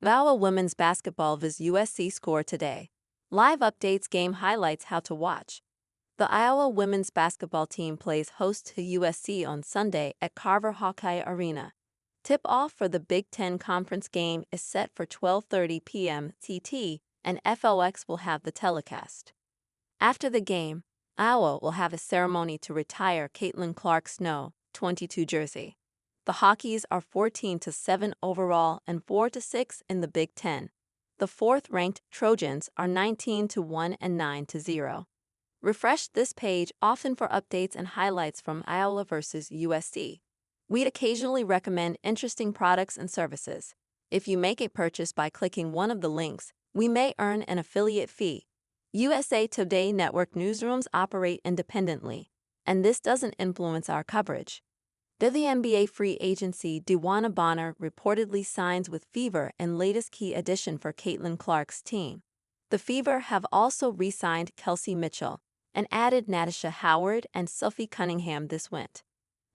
Iowa women's basketball vs USC score today. Live updates, game highlights, how to watch. The Iowa women's basketball team plays host to USC on Sunday at Carver Hawkeye Arena. Tip-off for the Big Ten Conference game is set for 12:30 p.m. CT, and FLX will have the telecast. After the game, Iowa will have a ceremony to retire Caitlin Clark's No. 22 jersey. The Hawkeyes are 14-7 overall and 4-6 in the Big Ten. The fourth-ranked Trojans are 19-1 and 9-0. Refresh this page often for updates and highlights from Iowa vs USC. We'd occasionally recommend interesting products and services. If you make a purchase by clicking one of the links, we may earn an affiliate fee. USA Today Network newsrooms operate independently, and this doesn't influence our coverage. WNBA free agency DeWanna Bonner reportedly signs with Fever in latest key addition for Caitlin Clark's team. The Fever have also re-signed Kelsey Mitchell and added Natasha Howard and Sophie Cunningham this winter.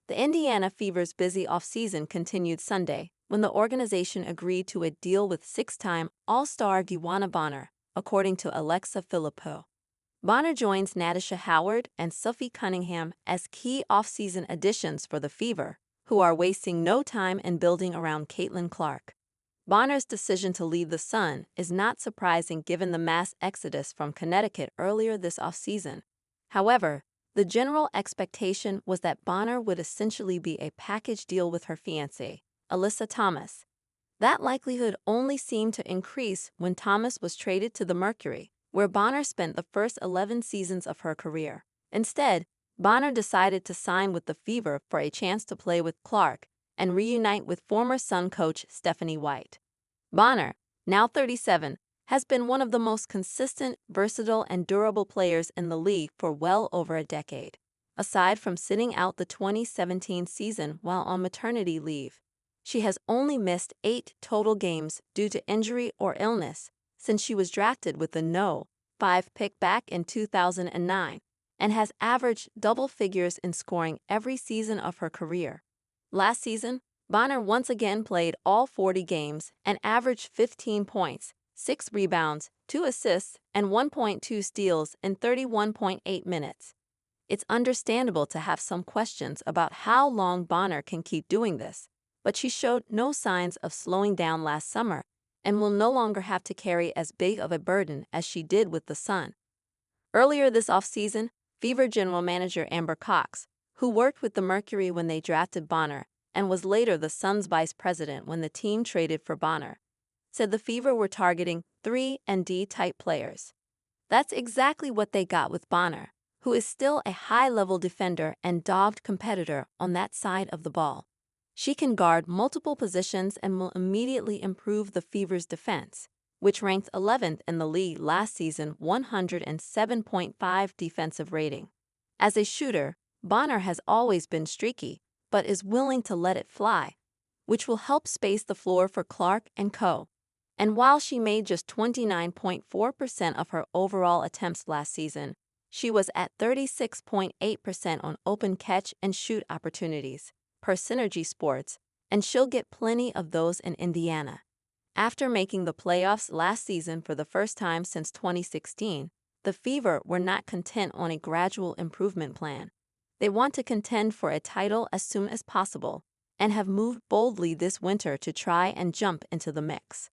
The Indiana Fever's busy offseason continued Sunday when the organization agreed to a deal with six-time All-Star DeWanna Bonner, according to Alexa Filippo. Bonner joins Natasha Howard and Sophie Cunningham as key off-season additions for the Fever, who are wasting no time in building around Caitlin Clark. Bonner's decision to leave the Sun is not surprising given the mass exodus from Connecticut earlier this off-season. However, the general expectation was that Bonner would essentially be a package deal with her fiancé, Alyssa Thomas. That likelihood only seemed to increase when Thomas was traded to the Mercury, where Bonner spent the first 11 seasons of her career. Instead, Bonner decided to sign with the Fever for a chance to play with Clark and reunite with former Sun coach Stephanie White. Bonner, now 37, has been one of the most consistent, versatile, and durable players in the league for well over a decade. Aside from sitting out the 2017 season while on maternity leave, she has only missed 8 total games due to injury or illness since she was drafted with the No. 5 pick back in 2009, and has averaged double figures in scoring every season of her career. Last season, Bonner once again played all 40 games and averaged 15 points, 6 rebounds, 2 assists, and 1.2 steals in 31.8 minutes. It's understandable to have some questions about how long Bonner can keep doing this, but she showed no signs of slowing down last summer and will no longer have to carry as big of a burden as she did with the Sun. Earlier this offseason, Fever general manager Amber Cox, who worked with the Mercury when they drafted Bonner and was later the Sun's vice president when the team traded for Bonner, said the Fever were targeting 3-and-D type players. That's exactly what they got with Bonner, who is still a high-level defender and dogged competitor on that side of the ball. She can guard multiple positions and will immediately improve the Fever's defense, which ranked 11th in the league last season, 107.5 defensive rating. As a shooter, Bonner has always been streaky, but is willing to let it fly, which will help space the floor for Clark and co. And while she made just 29.4% of her overall attempts last season, she was at 36.8% on open catch and shoot opportunities per Synergy Sports, and she'll get plenty of those in Indiana. After making the playoffs last season for the first time since 2016, the Fever were not content on a gradual improvement plan. They want to contend for a title as soon as possible and have moved boldly this winter to try and jump into the mix.